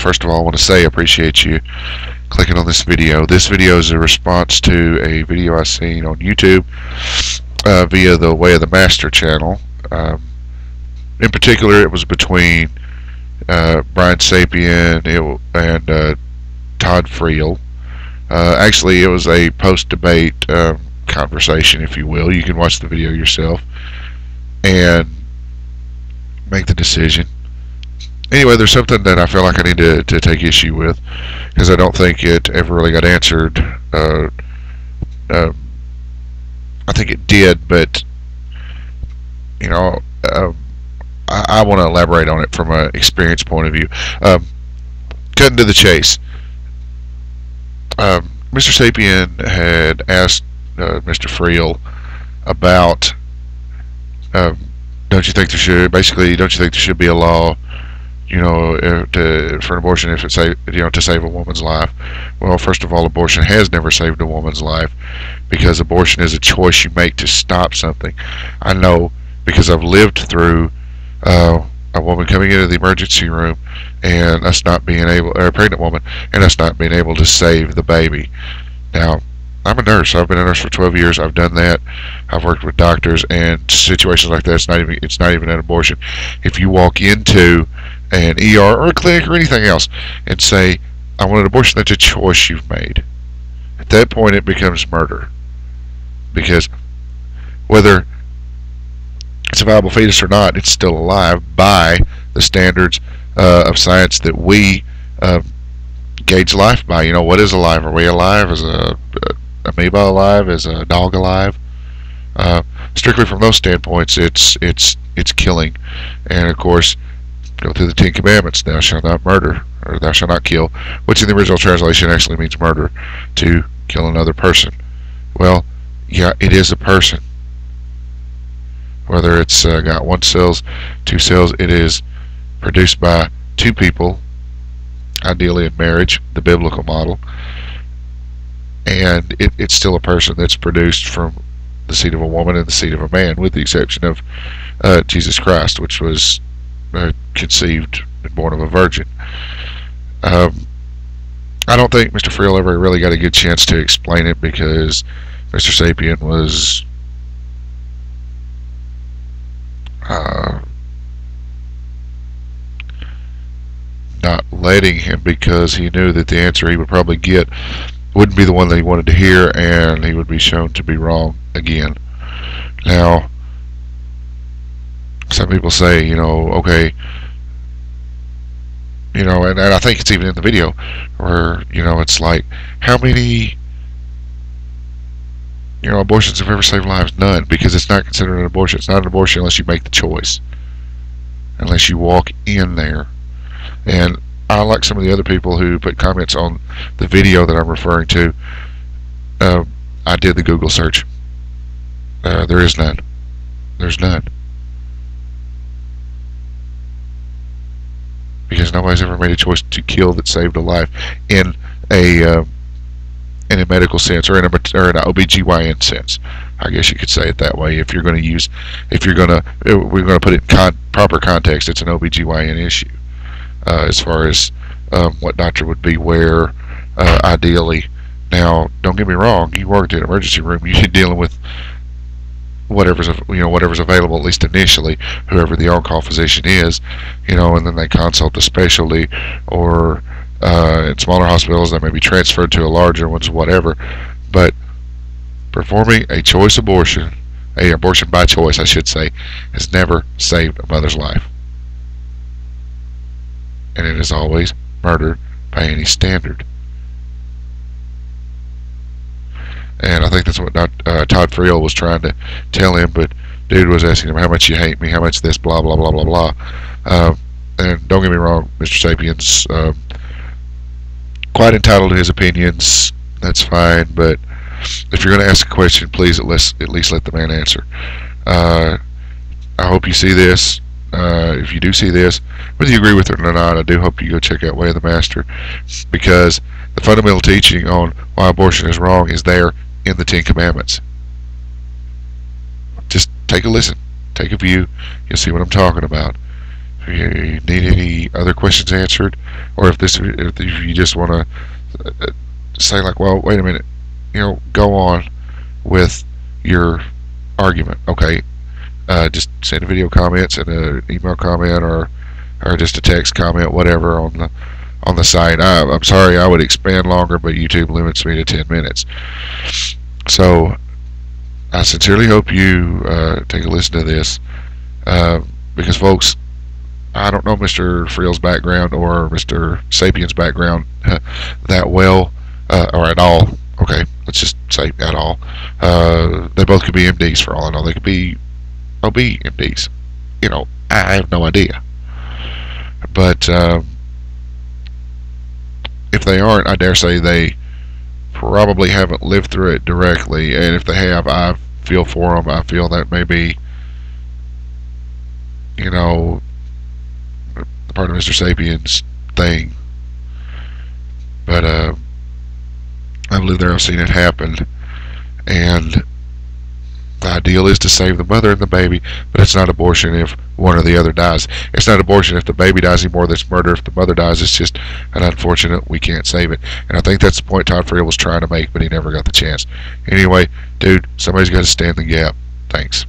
first of all, I want to say I appreciate you clicking on this video. This video is a response to a video I seen on YouTube via the Way of the Master channel. In particular, it was between Brian Sapien and Todd Friel. Actually, it was a post-debate conversation, if you will. You can watch the video yourself and make the decision. Anyway, there's something that I feel like I need to take issue with, because I don't think it ever really got answered. I think it did, but you know, I want to elaborate on it from an experience point of view. Cutting to the chase, Mr. Sapien had asked Mr. Friel about, don't you think there should be a law, you know, for an abortion if it's to save a woman's life? Well, first of all, abortion has never saved a woman's life, because abortion is a choice you make to stop something. I know, because I've lived through a woman coming into the emergency room and us not being able, or a pregnant woman, and us not being able to save the baby. Now, I'm a nurse. I've been a nurse for 12 years. I've done that. I've worked with doctors, and situations like that, it's not even an abortion. If you walk into an ER or a clinic or anything else and say, I want an abortion, that's a choice you've made. At that point, it becomes murder, because whether it's a viable fetus or not, it's still alive by the standards of science that we gauge life by. You know, what is alive? Are we alive? Is a amoeba alive? Is a dog alive? Strictly from those standpoints, it's killing. And of course, go through the 10 Commandments: thou shalt not murder, or thou shalt not kill, which in the original translation actually means murder, to kill another person. Well, yeah, it is a person. Whether it's got 1 cell, 2 cells, it is produced by 2 people, ideally in marriage, the biblical model, and it's still a person that's produced from the seed of a woman and the seed of a man, with the exception of Jesus Christ, which was conceived and born of a virgin. I don't think Mr. Friel ever really got a good chance to explain it, because Mr. Sapien was not letting him, because he knew that the answer he would probably get wouldn't be the one that he wanted to hear, and he would be shown to be wrong again. Now, some people say, you know, okay, you know, and I think it's even in the video where, you know, it's like, how many, you know, abortions have ever saved lives? None, because it's not considered an abortion. It's not an abortion unless you make the choice, unless you walk in there. And I, like some of the other people who put comments on the video that I'm referring to, I did the Google search. There is none. There's none. Because nobody's ever made a choice to kill that saved a life in a medical sense, or in an OBGYN sense. I guess you could say it that way. If you're going to use, we're going to put it in proper context, it's an OBGYN issue. As far as what doctor would be where, ideally. Now, don't get me wrong, you worked in an emergency room, you're dealing with whatever's available, at least initially, whoever the on-call physician is, you know, and then they consult the specialty, or in smaller hospitals they may be transferred to a larger ones, whatever. But performing a choice abortion, a abortion by choice, I should say, has never saved a mother's life. And it is always murder by any standard. And I think that's what Todd Friel was trying to tell him, but dude was asking him, how much you hate me, how much this, blah, blah, blah, blah, blah. And don't get me wrong, Mr. Sapien's quite entitled to his opinions. That's fine, but if you're going to ask a question, please at least let the man answer. I hope you see this. If you do see this, whether you agree with it or not, I do hope you go check out Way of the Master, because the fundamental teaching on why abortion is wrong is there in the 10 Commandments. Just take a listen, take a view, you'll see what I'm talking about. you need any other questions answered, or if you just want to say like, well, wait a minute, go on with your argument. Okay, just send a video comment, send an email comment, or just a text comment, whatever on the site. I'm sorry, I would expand longer, but YouTube limits me to 10 minutes. So I sincerely hope you take a listen to this, because folks, I don't know Mr. Friel's background or Mr. Sapien's background that well, or at all. Okay, let's just say at all. They both could be MDs for all I know. They could be OB MDs. I have no idea. But if they aren't, I dare say they probably haven't lived through it directly. And if they have, I feel for them. I feel that maybe, the part of Mr. Sapien's thing. But I've lived there. I've seen it happen. And the ideal is to save the mother and the baby, but it's not abortion if one or the other dies. It's not abortion if the baby dies anymore. That's murder if the mother dies. It's just an unfortunate we can't save it. And I think that's the point Todd Friel was trying to make, but he never got the chance. Anyway, dude, somebody's got to stand the gap. Thanks.